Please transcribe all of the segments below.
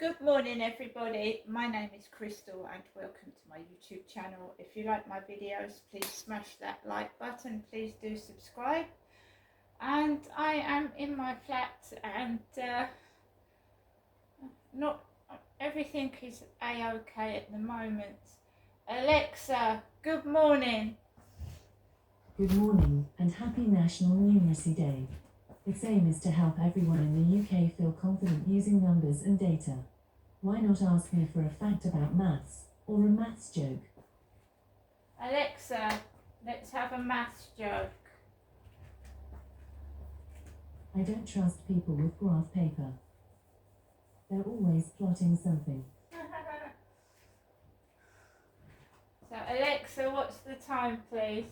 Good morning everybody, my name is Crystal and welcome to my YouTube channel. If you like my videos, please smash that like button, please do subscribe. And I am in my flat and not everything is a-okay at the moment. Alexa, good morning. Good morning and happy National Numeracy Day. Its aim is to help everyone in the UK feel confident using numbers and data. Why not ask me for a fact about maths, or a maths joke? Alexa, let's have a maths joke. I don't trust people with graph paper. They're always plotting something. So Alexa, what's the time please?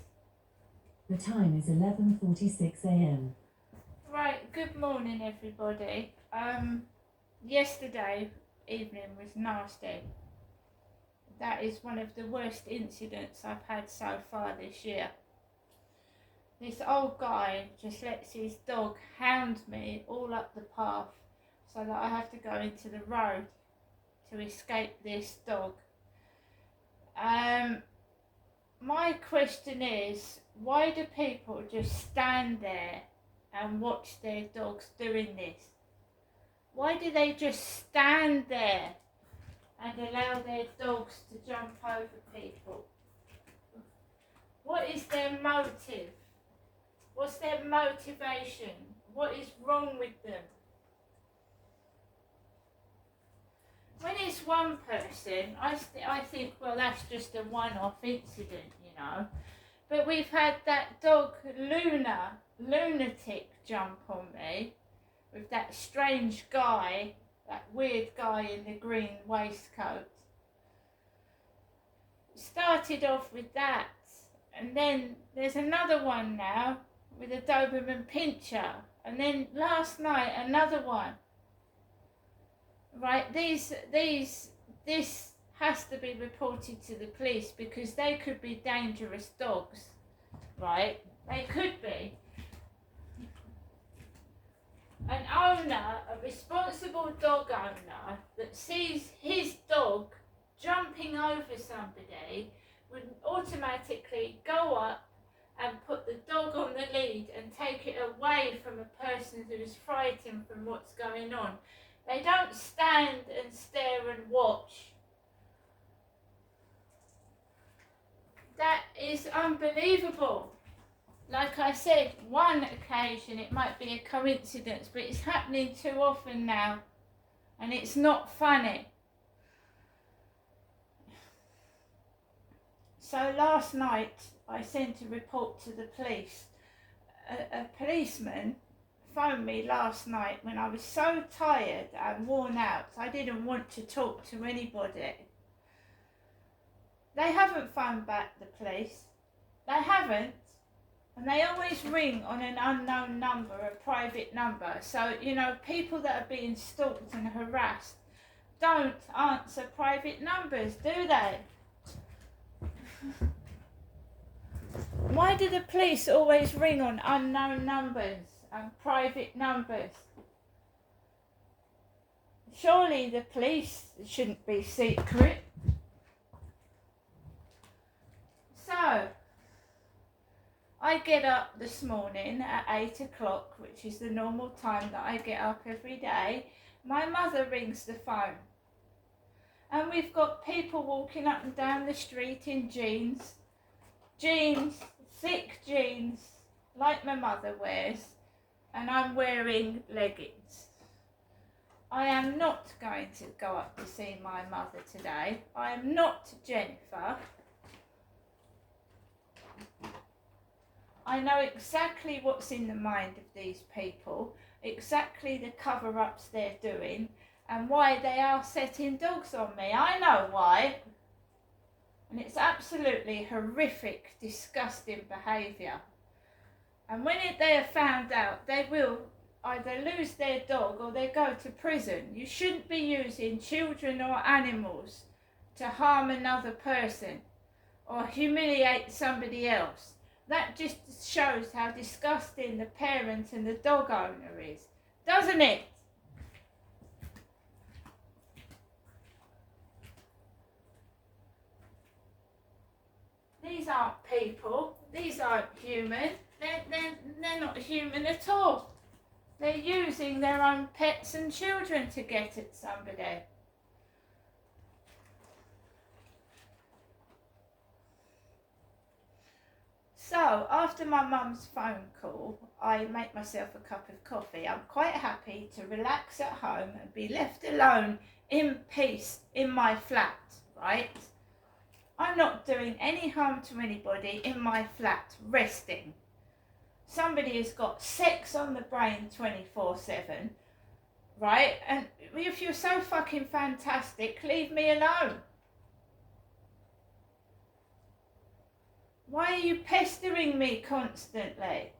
The time is 11:46 a.m. Right, good morning everybody. Yesterday evening was nasty. That is one of the worst incidents I've had so far this year. This old guy just lets his dog hound me all up the path so that I have to go into the road to escape this dog. My question is, why do people just stand there and watch their dogs doing this? Why do they just stand there and allow their dogs to jump over people? What is their motive? What's their motivation? What is wrong with them? When it's one person, I think, well, that's just a one-off incident, you know. But we've had that dog lunatic jump on me with that strange guy, that weird guy in the green waistcoat. Started off with that, and then there's another one now with a Doberman Pinscher, and then last night another one. Right, this has to be reported to the police because they could be dangerous dogs, right? They could be. An owner, a responsible dog owner that sees his dog jumping over somebody would automatically go up and put the dog on the lead and take it away from a person who is frightened from what's going on. They don't stand and stare and watch. That is unbelievable. Like I said, one occasion it might be a coincidence, but it's happening too often now, and it's not funny. So last night I sent a report to the police. A policeman phoned me last night when I was so tired and worn out I didn't want to talk to anybody. They haven't phoned back, the police. They haven't. And they always ring on an unknown number, a private number. So, you know, people that are being stalked and harassed don't answer private numbers, do they? Why do the police always ring on unknown numbers and private numbers? Surely the police shouldn't be secret. So, I get up this morning at 8 o'clock, which is the normal time that I get up every day. My mother rings the phone. And we've got people walking up and down the street in jeans, thick jeans, like my mother wears, and I'm wearing leggings. I am not going to go up to see my mother today. I am not Jennifer. I know exactly what's in the mind of these people, exactly the cover-ups they're doing, and why they are setting dogs on me. I know why. And it's absolutely horrific, disgusting behaviour. And when they are found out, they will either lose their dog or they go to prison. You shouldn't be using children or animals to harm another person or humiliate somebody else. That just shows how disgusting the parent and the dog owner is, doesn't it? aren't people. These aren't human. They're not human at all. They're using their own pets and children to get at somebody. So, after my mum's phone call, I make myself a cup of coffee. I'm quite happy to relax at home and be left alone in peace in my flat, right? I'm not doing any harm to anybody in my flat, resting. Somebody has got sex on the brain 24/7, right? And if you're so fucking fantastic, leave me alone. Why are you pestering me constantly?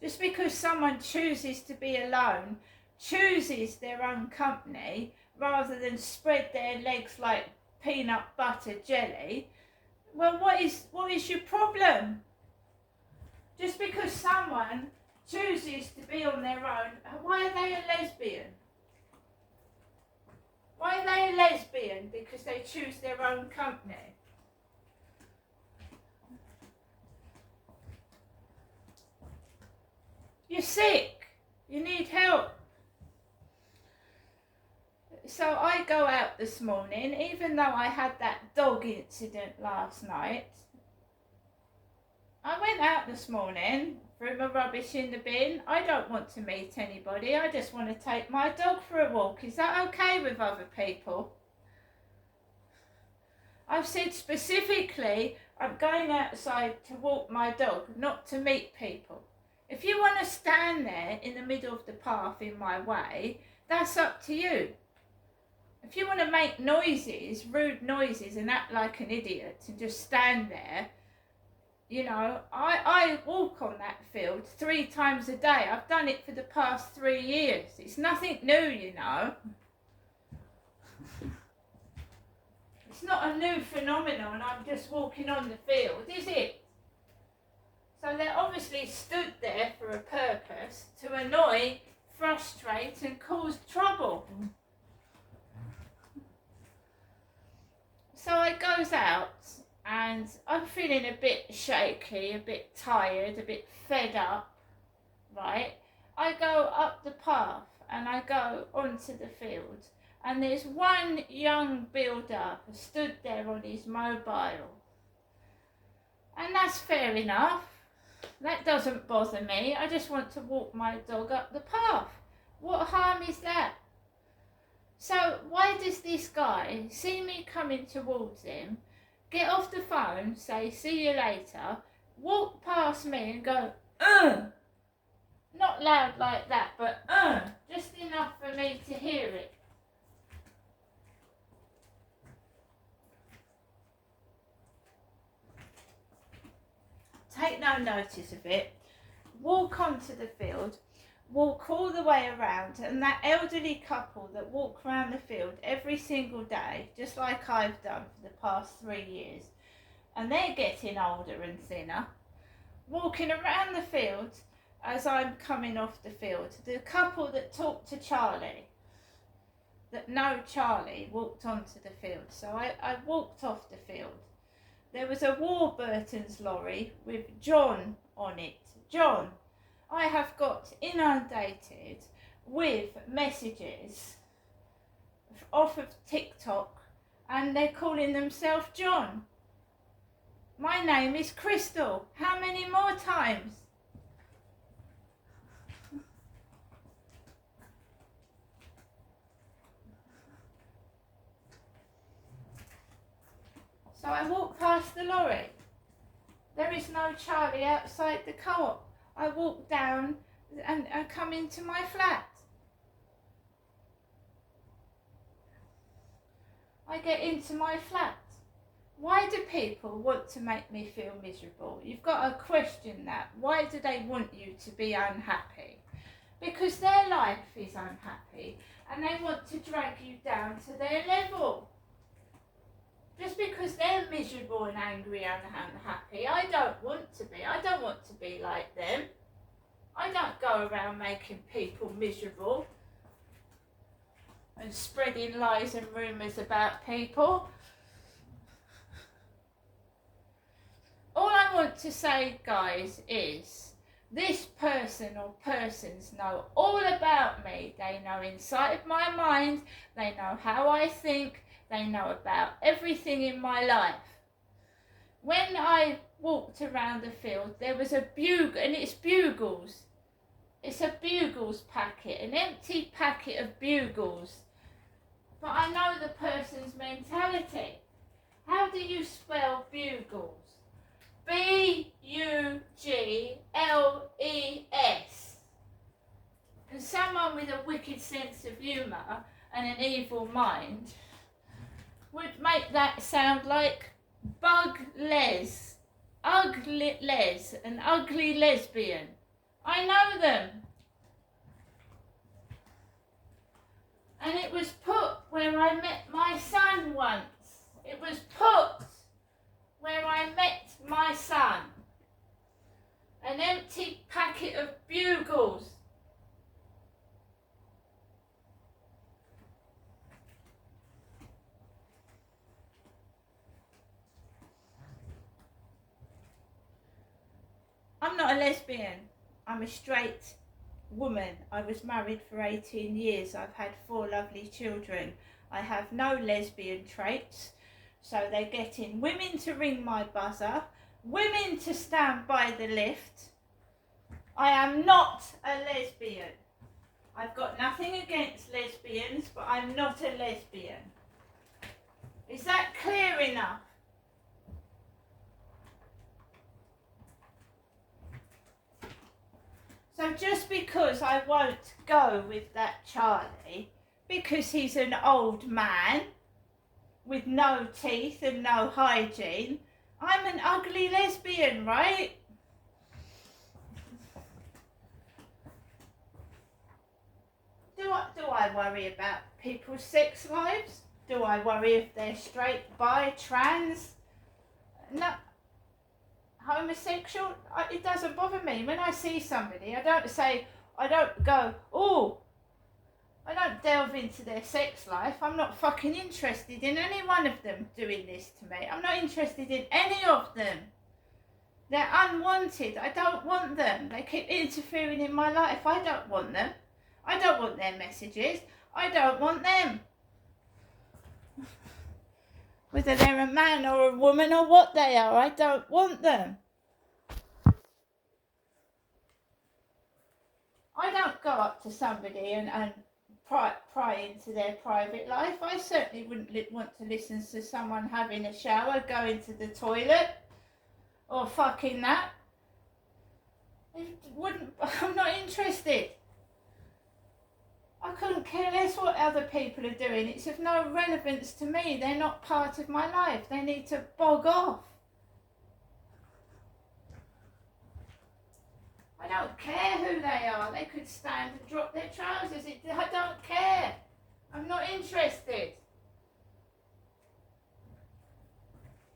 Just because someone chooses to be alone, chooses their own company, rather than spread their legs like peanut butter jelly, well, what is your problem? Just because someone chooses to be on their own, why are they a lesbian? Why are they a lesbian? Because they choose their own company. You're sick. You need help. So I go out this morning, even though I had that dog incident last night. I went out this morning, threw my rubbish in the bin. I don't want to meet anybody. I just want to take my dog for a walk. Is that okay with other people? I've said specifically, I'm going outside to walk my dog, not to meet people. If you want to stand there in the middle of the path in my way, that's up to you. If you want to make noises, rude noises, and act like an idiot and just stand there, you know, I walk on that field 3 times a day. I've done it for the past 3 years. It's nothing new, you know. It's not a new phenomenon. I'm just walking on the field, is it? So they're obviously stood there for a purpose, to annoy, frustrate and cause trouble. So I goes out and I'm feeling a bit shaky, a bit tired, a bit fed up, right? I go up the path and I go onto the field and there's one young builder stood there on his mobile. And that's fair enough. That doesn't bother me. I just want to walk my dog up the path. What harm is that? So why does this guy see me coming towards him, get off the phone, say see you later, walk past me and go, not loud like that, but just enough for me to hear it. Take no notice of it, walk onto the field, walk all the way around, and that elderly couple that walk around the field every single day, just like I've done for the past 3 years, and they're getting older and thinner, walking around the field as I'm coming off the field. The couple that talked to Charlie, that know Charlie, walked onto the field. So I walked off the field. There was a Warburton's lorry with John on it. John, I have got inundated with messages off of TikTok and they're calling themselves John. My name is Crystal. How many more times? So I walk past the lorry. There is no Charlie outside the co-op. I walk down and come into my flat. I get into my flat. Why do people want to make me feel miserable? You've got to question that. Why do they want you to be unhappy? Because their life is unhappy and they want to drag you down to their level. Just because they're miserable and angry and unhappy, I don't want to be. I don't want to be like them. I don't go around making people miserable and spreading lies and rumours about people. I want to say, guys, is this person or persons know all about me. They know inside my mind. They know how I think. They know about everything in my life. When I walked around the field, there was a bugle, and it's bugles. It's a bugles packet, an empty packet of bugles. But I know the person's mentality. How do you spell bugles? B-U-G-L-E-S. And someone with a wicked sense of humour and an evil mind would make that sound like Bug Les. Ugly Les, an ugly lesbian. I know them. And it was put where I met my son once. It was put where I met my son. An empty packet of bugles. I'm not a lesbian. I'm a straight woman. I was married for 18 years. I've had 4 lovely children. I have no lesbian traits. So they're getting women to ring my buzzer, women to stand by the lift. I am not a lesbian. I've got nothing against lesbians, but I'm not a lesbian. Is that clear enough? So just because I won't go with that Charlie, because he's an old man with no teeth and no hygiene, I'm an ugly lesbian, right? Do I worry about people's sex lives? Do I worry if they're straight, bi, trans? No. Homosexual? It doesn't bother me. When I see somebody, I don't go, oh, I don't delve into their sex life. I'm not fucking interested in any one of them doing this to me. I'm not interested in any of them. They're unwanted. I don't want them. They keep interfering in my life. I don't want them. I don't want their messages. I don't want them. Whether they're a man or a woman or what they are, I don't want them. I don't go up to somebody and pry into their private life. I certainly wouldn't want to listen to someone having a shower, going to the toilet, or fucking that. I'm not interested. I couldn't care less what other people are doing. It's of no relevance to me. They're not part of my life. They need to bog off. I don't care who they are. They could stand and drop their trousers. I don't care. I'm not interested.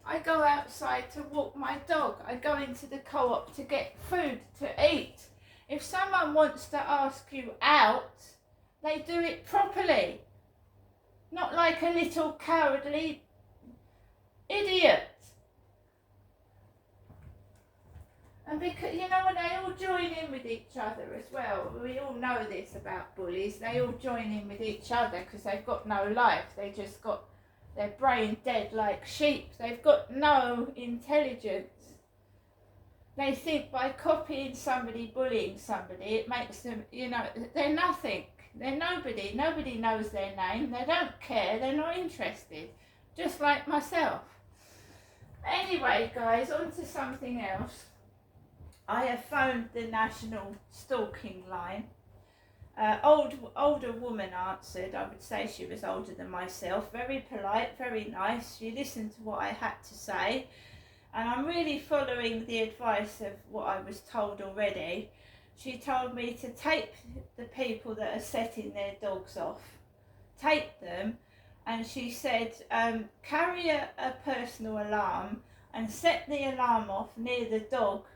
I go outside to walk my dog. I go into the co-op to get food to eat. If someone wants to ask you out, they do it properly. Not like a little cowardly idiot. And because, you know, they all join in with each other as well. We all know this about bullies. They all join in with each other because they've got no life. They just got their brain dead like sheep. They've got no intelligence. They think by copying somebody, bullying somebody, it makes them, you know, they're nothing. They're nobody. Nobody knows their name. They don't care. They're not interested. Just like myself. Anyway, guys, on to something else. I have phoned the National Stalking Line. Older woman answered. I would say she was older than myself. Very polite, very nice. She listened to what I had to say. And I'm really following the advice of what I was told already. She told me to tape the people that are setting their dogs off. Tape them. And she said, carry a personal alarm and set the alarm off near the dog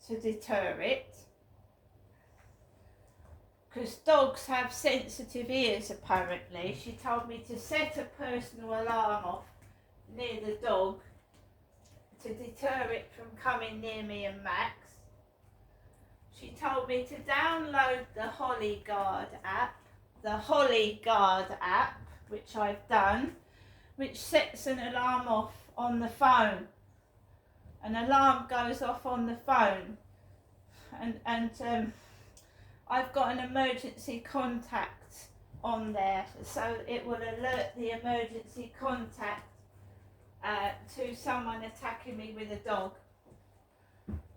to deter it. Because dogs have sensitive ears, apparently. She told me to set a personal alarm off near the dog to deter it from coming near me and Max. She told me to download the HollyGuard app, which I've done, which sets an alarm off on the phone. An alarm goes off on the phone, and I've got an emergency contact on there, so it will alert the emergency contact to someone attacking me with a dog.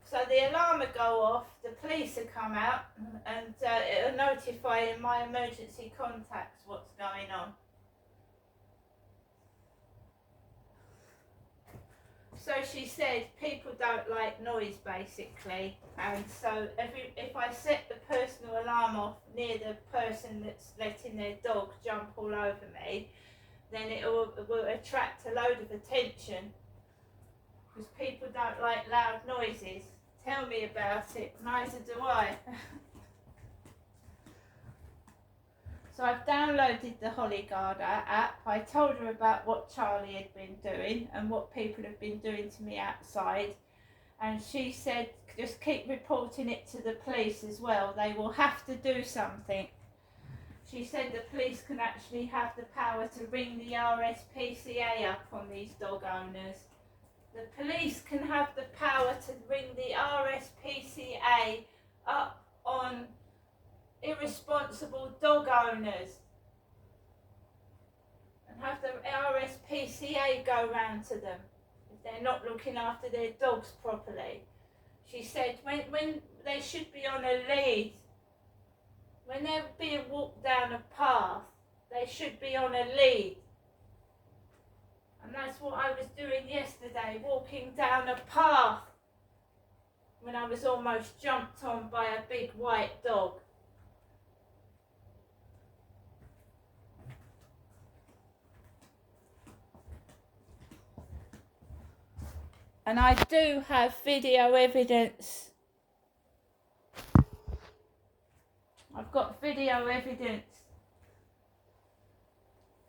So the alarm will go off, the police will come out, and it'll notify my emergency contacts what's going on. So she said people don't like noise, basically, and so if I set the personal alarm off near the person that's letting their dog jump all over me, then it will attract a load of attention, because people don't like loud noises. Tell me about it, neither do I. So I've downloaded the HollyGuard app. I told her about what Charlie had been doing and what people have been doing to me outside. And she said, just keep reporting it to the police as well. They will have to do something. She said the police can actually have the power to ring the RSPCA up on these dog owners. The police can have the power to ring the RSPCA up on irresponsible dog owners and have the RSPCA go round to them if they're not looking after their dogs properly. She said when they should be on a lead, when they're being walked down a path, they should be on a lead. And that's what I was doing yesterday, walking down a path when I was almost jumped on by a big white dog. And I do have video evidence. I've got video evidence.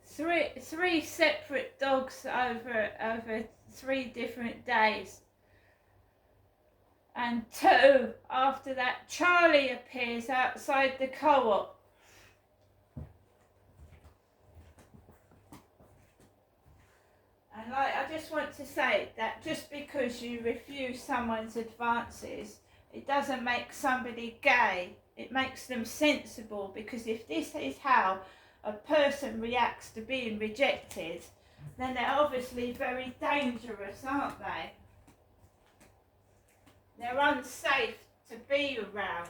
Three separate dogs over 3 different days. And 2 after that. Charlie appears outside the co-op. And I just want to say that just because you refuse someone's advances, it doesn't make somebody gay. It makes them sensible, because if this is how a person reacts to being rejected, then they're obviously very dangerous, aren't they? They're unsafe to be around.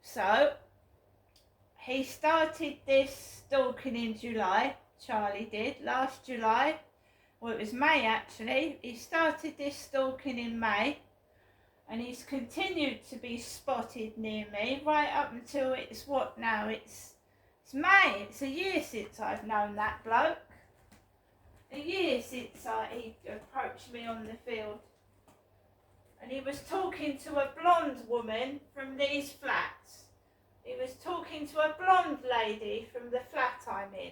So, he started this stalking in July. Charlie did, last July. Well, it was May actually. He started this stalking in May, and he's continued to be spotted near me right up until it's what now? It's May. It's a year since I've known that bloke. A year since he approached me on the field. And he was talking to a blonde woman from these flats. He was talking to a blonde lady from the flat I'm in.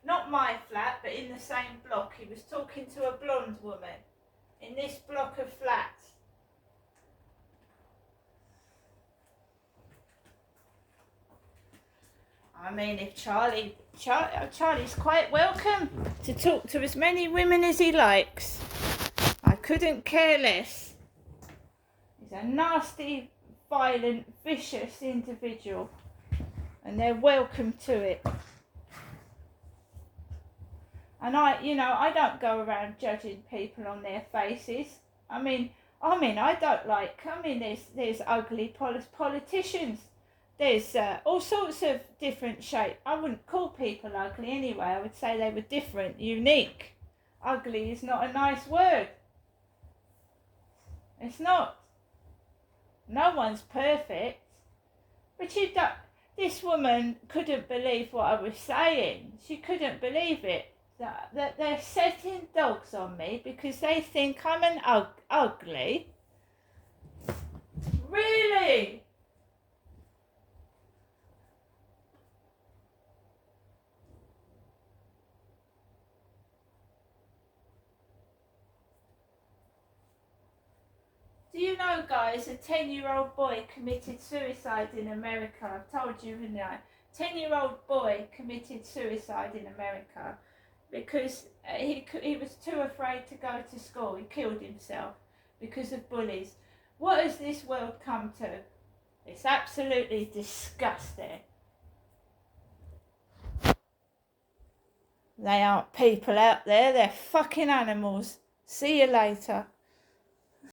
Not my flat, but in the same block. He was talking to a blonde woman in this block of flats. I mean, if Charlie's quite welcome to talk to as many women as he likes. I couldn't care less. He's a nasty, violent, vicious individual, and they're welcome to it. And I don't go around judging people on their faces. There's ugly politicians. There's all sorts of different shapes. I wouldn't call people ugly anyway. I would say they were different, unique. Ugly is not a nice word. It's not. No one's perfect. But this woman couldn't believe what I was saying. She couldn't believe it. That they're setting dogs on me because they think I'm an ugly. Really? Do you know, guys, a 10-year-old boy committed suicide in America? I've told you, haven't I? 10-year-old boy committed suicide in America because he was too afraid to go to school. He killed himself because of bullies. What has this world come to? It's absolutely disgusting. They aren't people out there, they're fucking animals. See you later.